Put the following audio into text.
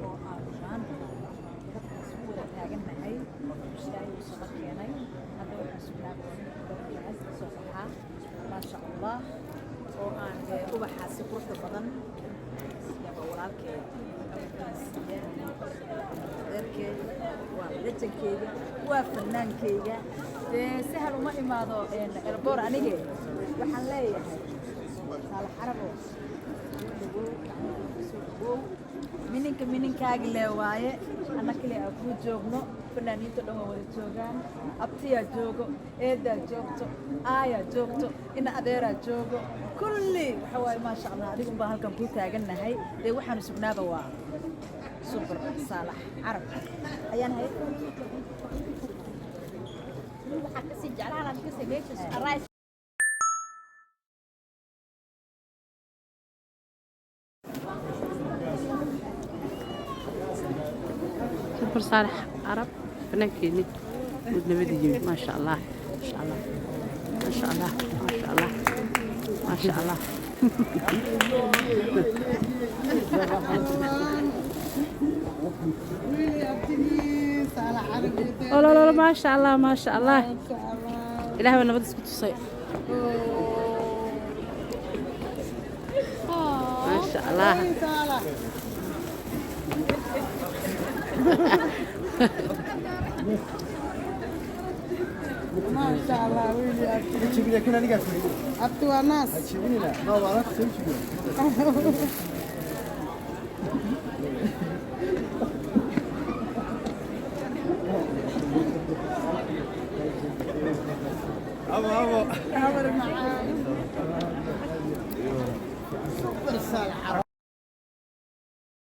oo aan dadkaas u wada taagannahay ilaahay uu soo keenay hadda waxaan sugnaaday dadkaas soo baxaa maasha allah oo aan ubaxaasi quruxda badan yaa walaalkay adeerkeyga waa lejankeyga waa fanaankeyga dee sahal uma imaado elboor anige waxaan leeyahay saalax carabo mininka mininkaagi lee waaye anna kale aan kuu joogno fanaaniinta dhan waa wada joogaan abtiyaa joogo eedaa joogto aayaa joogto ina adeeraa joogo kulli waxa waaye maasha allah adigun baa halkan kuu taagannahay dee waxaanu sugnaaba waa super saalax carab ayaan hay waxaa kasii jeclaan aad ka sameysay سوبر صالح عرب فنانكيني ونبدي ما شاء الله ما شاء الله ما شاء الله ما شاء الله ما شاء الله لا لا ما شاء الله ما شاء الله إلهي أنا بدي أسكت صيف ما شاء الله ما شاء الله ويلي تجيبي لي كنا نقعد أبتوا الناس تجيبيني لا ما بعرف تمشي